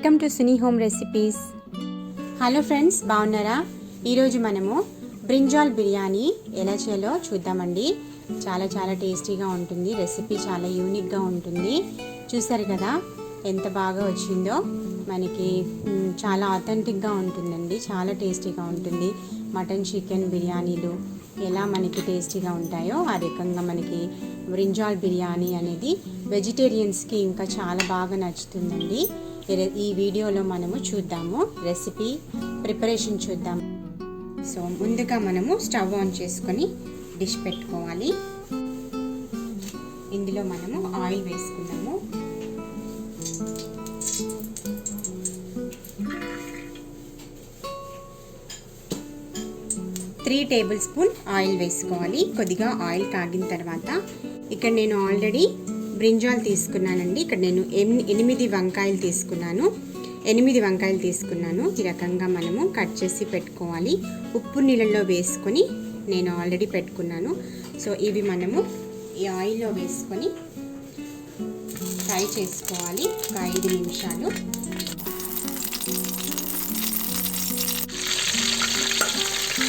Welcome to Suni home recipes. Hello friends, బాగున్నారా? ఈరోజు మనము బ్రింజాల్ బిర్యానీ ఎలా చేయాలో చూద్దామండి. చాలా చాలా టేస్టీగా ఉంటుంది. రెసిపీ చాలా యూనిక్గా ఉంటుంది. చూసారు కదా ఎంత బాగా వచ్చిందో. మనకి చాలా ఆథెంటిక్గా ఉంటుందండి. చాలా టేస్టీగా ఉంటుంది. మటన్ చికెన్ బిర్యానీలు ఎలా మనకి టేస్టీగా ఉంటాయో ఆ రకంగా మనకి బ్రింజాల్ బిర్యానీ అనేది వెజిటేరియన్స్కి ఇంకా చాలా బాగా నచ్చుతుందండి. ఈ వీడియోలో మనము చూద్దాము, రెసిపీ ప్రిపరేషన్ చూద్దాం. సో ముందుగా మనము స్టవ్ ఆన్ చేసుకొని డిష్ పెట్టుకోవాలి. ఇందులో మనము ఆయిల్ వేసుకుందాము. త్రీ టేబుల్ స్పూన్ ఆయిల్ వేసుకోవాలి. కొద్దిగా ఆయిల్ కాగిన తర్వాత ఇక్కడ నేను ఆల్రెడీ బ్రింజాల్ తీసుకున్నానండి. ఇక్కడ నేను 8 వంకాయలు తీసుకున్నాను. 8 వంకాయలు తీసుకున్నాను. ఈ రకంగా మనము కట్ చేసి పెట్టుకోవాలి. ఉప్పు నీళ్ళల్లో వేసుకొని నేను ఆల్రెడీ పెట్టుకున్నాను. సో ఇవి మనము ఈ ఆయిల్లో వేసుకొని ఫ్రై చేసుకోవాలి ఒక 5 నిమిషాలు.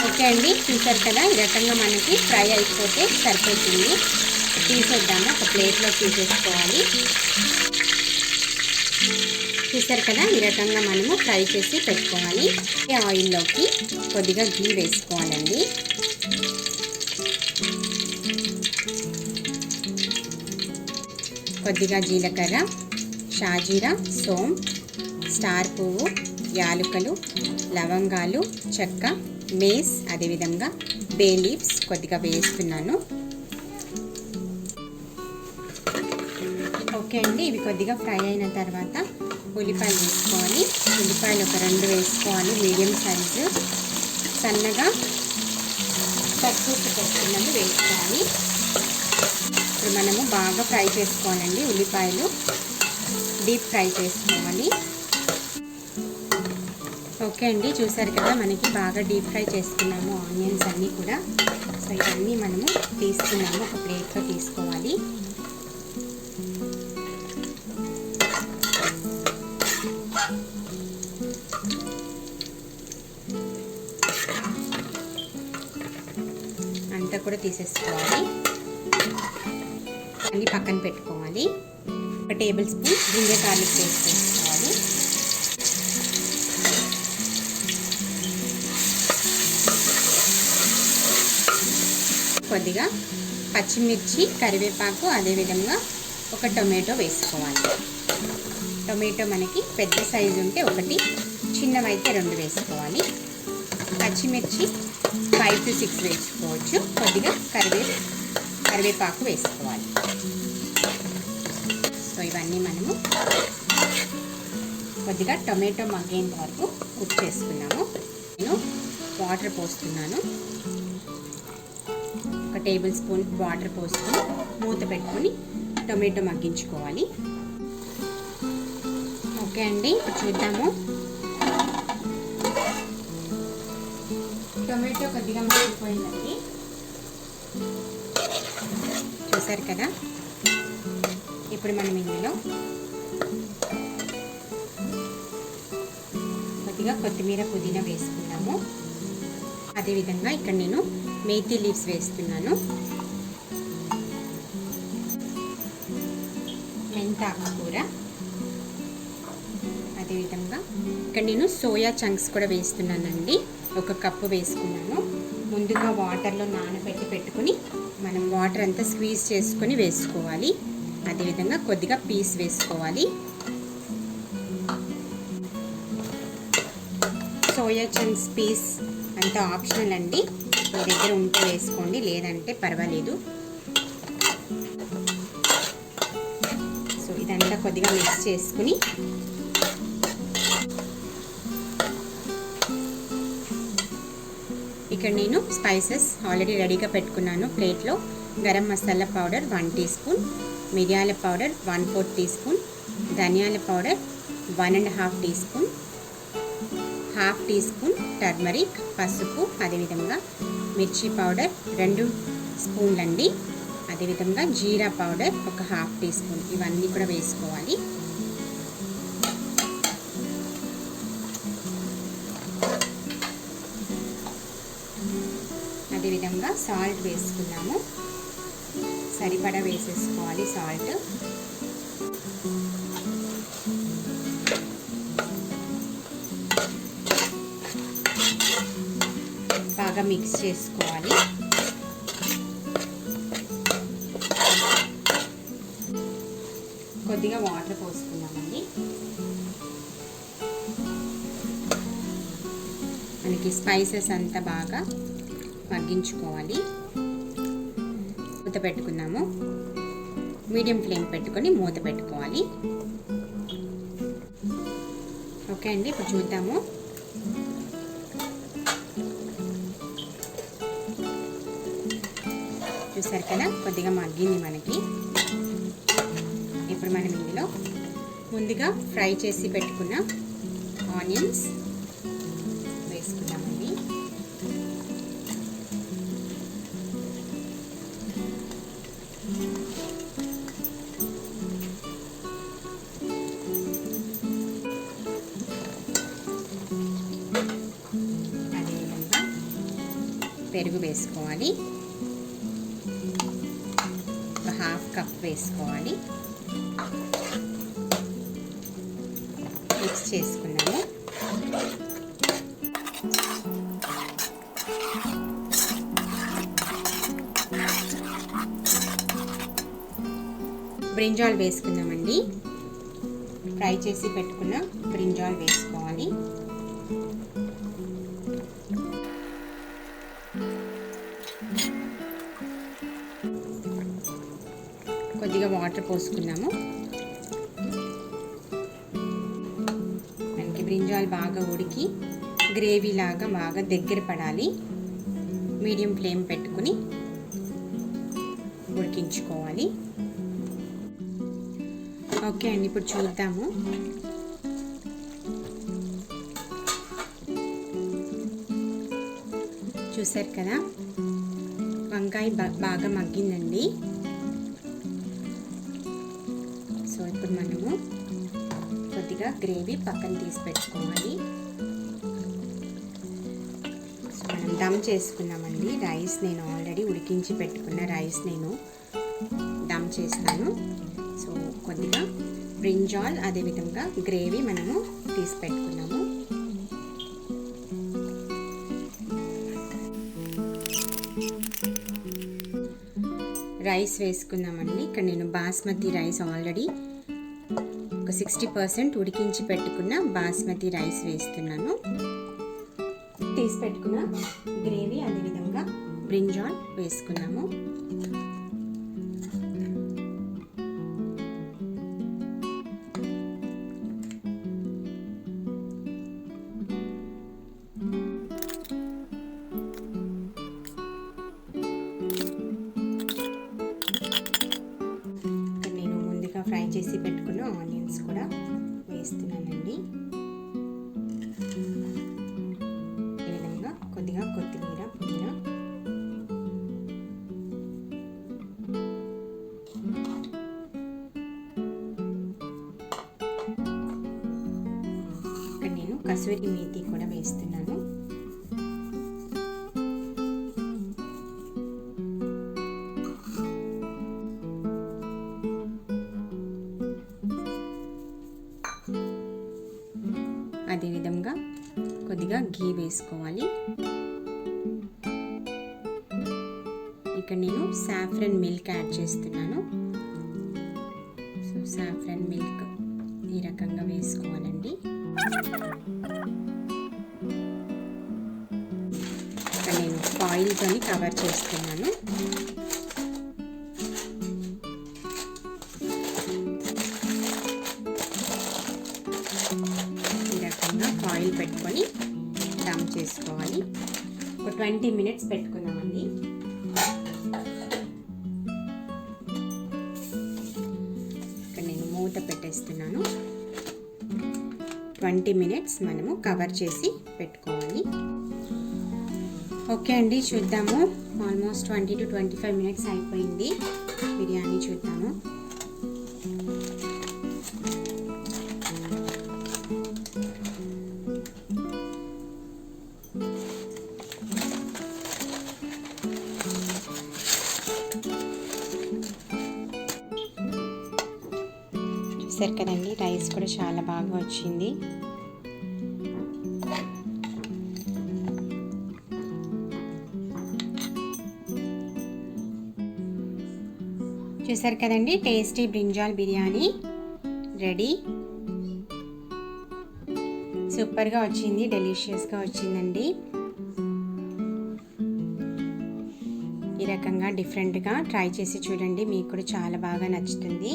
ఓకే అండి, చూసారు కదా ఈ రకంగా మనకి ఫ్రై అయిపోతే సరిపోతుంది. తీసేద్దాము, ఒక ప్లేట్లో తీసేసుకోవాలి. చూసారు కదా ఈ రకంగా మనము ఫ్రై చేసి పెట్టుకోవాలి. ఈ ఆయిల్లోకి కొద్దిగా గీ వేసుకోవాలండి. కొద్దిగా జీలకర్ర, షాజీరా, సోం, స్టార్ పువ్వు, యాలకులు, లవంగాలు, చెక్క, మేస్, అదేవిధంగా బే లీవ్స్ కొద్దిగా వేస్తున్నాను. ఓకే అండి, ఇవి కొద్దిగా ఫ్రై అయిన తర్వాత ఉల్లిపాయలు వేసుకోవాలి. ఉల్లిపాయలు ఒక 2 వేసుకోవాలి, మీడియం సైజు. సన్నగా కట్ చేసి పెట్టుకున్నది వేసుకోవాలి. ఇప్పుడు మనము బాగా ఫ్రై చేసుకోవాలండి. ఉల్లిపాయలు డీప్ ఫ్రై చేసుకోవాలి. ఓకే అండి, చూసారు కదా మనకి బాగా డీప్ ఫ్రై చేసుకున్నాము ఆనియన్స్ అన్నీ కూడా. సో ఇవన్నీ మనము తీసుకున్నాము, ఒక ప్లేట్లో తీసుకోవాలి. అంతా కూడా తీసేసుకోవాలి. అన్నీ పక్కన పెట్టుకోవాలి. ఒక table spoon ginger garlic paste వేసుకోవాలి. కొద్దిగా పచ్చిమిర్చి, కరివేపాకు, అదేవిధంగా ఒక టొమాటో వేసుకోవాలి. టొమాటో మనకి పెద్ద సైజు ఉంటే 1, చిన్నవైతే 2 వేసుకోవాలి. పచ్చిమిర్చి 5 to 6 వేసుకోవచ్చు. కొద్దిగా కరివేపాకు వేసుకోవాలి. సో ఇవన్నీ మనము కొద్దిగా టొమాటో మగ్గేంత వరకు కుక్ చేసుకున్నాము. నేను వాటర్ పోస్తున్నాను. ఒక టేబుల్ స్పూన్ వాటర్ పోసుకొని మూత పెట్టుకొని టొమాటో మగ్గించుకోవాలి. ఓకే అండి, చూద్దాము. టొమాటో కొద్దిగా మగ్గిపోయిందండి. చూసారు కదా. ఇప్పుడు మనం ఇందులో కొద్దిగా కొత్తిమీర, పుదీనా వేసుకున్నాము. అదేవిధంగా ఇక్కడ నేను మేథీ లీవ్స్ వేస్తున్నాను. మెంతాకు కూర, అదేవిధంగా ఇక్కడ నేను సోయా చంక్స్ కూడా వేస్తున్నానండి. 1 కప్పు వేసుకున్నాను. ముందుగా వాటర్లో నానబెట్టి పెట్టుకుని మనం వాటర్ అంతా స్క్వీజ్ చేసుకొని వేసుకోవాలి. అదేవిధంగా కొద్దిగా పీస్ వేసుకోవాలి. సోయా చంక్స్ పీస్ అంతా ఆప్షనల్ అండి. మీ దగ్గర ఉంటే వేసుకోండి, లేదంటే పర్వాలేదు. సో ఇదంతా కొద్దిగా మిక్స్ చేసుకుని ఇక్కడ నేను స్పైసెస్ ఆల్రెడీ రెడీగా పెట్టుకున్నాను. ప్లేట్లో garam masala powder 1 teaspoon, మిరియాల పౌడర్ 1/4 టీ స్పూన్, ధనియాల powder 1.5 teaspoon, 1/2 teaspoon turmeric, పసుపు, అదేవిధంగా మిర్చి పౌడర్ 2 స్పూన్లండి. అదేవిధంగా జీరా పౌడర్ ఒక 1/2 టీ స్పూన్. ఇవన్నీ కూడా వేసుకోవాలి. అదేవిధంగా సాల్ట్ వేసుకున్నాము, సరిపడా వేసేసుకోవాలి సాల్ట్. బాగా మిక్స్ చేసుకోవాలి. కొద్దిగా వాటర్ పోసుకున్నామండి. మనకి స్పైసెస్ అంతా బాగా మగ్గించుకోవాలి. మూత పెట్టుకున్నాము. మీడియం ఫ్లేమ్ పెట్టుకొని మూత పెట్టుకోవాలి. ఓకే అండి, ఇప్పుడు చూద్దాము. చూసారు కదా, కొద్దిగా మగ్గింది మనకి. ఇప్పుడు మనం ఇందులో ముందుగా ఫ్రై చేసి పెట్టుకున్న ఆనియన్స్ వేసుకున్నామండి. అదేవిధంగా పెరుగు వేసుకోవాలి. ఒక హాఫ్ కప్ వేసుకోవాలి. మిక్స్ చేసుకున్నాము. బ్రింజాల్ వేసుకుందామండి. ఫ్రై చేసి పెట్టుకున్న బ్రింజాల్ వేసుకోవాలి. కొద్దిగా వాటర్ పోసుకున్నాము. మనకి బ్రింజాల్ బాగా ఉడికి గ్రేవీ లాగా బాగా దగ్గర పడాలి. మీడియం ఫ్లేమ్ పెట్టుకుని ఉడికించుకోవాలి. ఓకే అండి, ఇప్పుడు చూద్దాము. చూసారు కదా, వంకాయ బాగా మగ్గిందండి. సో ఇప్పుడు మనము కొద్దిగా గ్రేవీ పక్కన తీసి పెట్టుకోవాలి. సో మనం దమ్ చేసుకున్నామండి. రైస్ నేను ఆల్రెడీ ఉడికించి పెట్టుకున్న రైస్ నేను దమ్ చేస్తాను. సో కొద్దిగా బ్రింజాల్ అదేవిధంగా గ్రేవీ మనము తీసి పెట్టుకున్నాము. రైస్ వేసుకున్నామండి. ఇక్కడ నేను బాస్మతి రైస్ ఆల్రెడీ ఒక 60% ఉడికించి పెట్టుకున్న బాస్మతి రైస్ వేస్తున్నాను. తీసి పెట్టుకున్న గ్రేవీ అదేవిధంగా బ్రింజాల్ వేసుకున్నాము. నేను ముందుగా ఫ్రై చేసి పెట్టుకున్న ఆనియన్స్ కూడా వేస్తున్నానండి. ఈ విధంగా కొద్దిగా కొత్తిమీర, పుదీనా, ఇక్కడ నేను కసూరి మేతి కూడా వేస్తున్నాను. అదేవిధంగా కొద్దిగా ఘీ వేసుకోవాలి. ఇక్కడ నేను సాఫ్రన్ మిల్క్ యాడ్ చేస్తున్నాను. సో సాఫ్రన్ మిల్క్ ఈ రకంగా వేసుకోవాలండి. ఇక్కడ నేను ఆయిల్తో కవర్ చేస్తున్నాను. ఆయిల్ పెట్టుకొని దమ్ చేసుకోవాలి. ఒక 20 minutes పెట్టుకున్నామండి. ఇక్కడ నేను మూత పెట్టేస్తున్నాను. 20 minutes మనము కవర్ చేసి పెట్టుకోవాలి. ఓకే అండి, చూద్దాము. ఆల్మోస్ట్ 20 to 25 minutes అయిపోయింది. బిర్యానీ చూద్దాము. చూసారు కదండి, రైస్ కూడా చాలా బాగా వచ్చింది. చూసారు కదండి, టేస్టీ బ్రింజాల్ బిర్యానీ రెడీ. సూపర్గా వచ్చింది, డెలిషియస్గా వచ్చిందండి. ఈ రకంగా డిఫరెంట్గా ట్రై చేసి చూడండి, మీకు కూడా చాలా బాగా నచ్చుతుంది.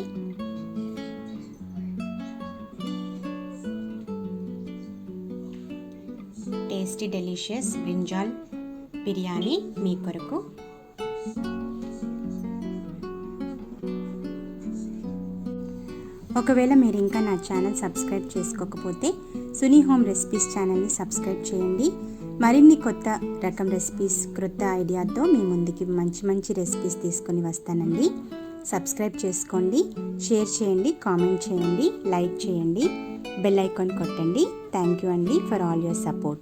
టేస్టీ డెలిషియస్ బ్రింజాల్ బిర్యానీ మీ కొరకు. ఒకవేళ మీరు ఇంకా నా ఛానల్ సబ్స్క్రైబ్ చేసుకోకపోతే సునీ హోమ్ రెసిపీస్ ఛానల్ని సబ్స్క్రైబ్ చేయండి. మరిన్ని కొత్త రకం రెసిపీస్, క్రొత్త ఐడియాతో మీ ముందుకి మంచి మంచి రెసిపీస్ తీసుకొని వస్తానండి. సబ్స్క్రైబ్ చేసుకోండి, షేర్ చేయండి, కామెంట్ చేయండి, లైక్ చేయండి, బెల్ ఐకాన్ కొట్టండి. థ్యాంక్ యూ అండి ఫర్ ఆల్ యువర్ సపోర్ట్.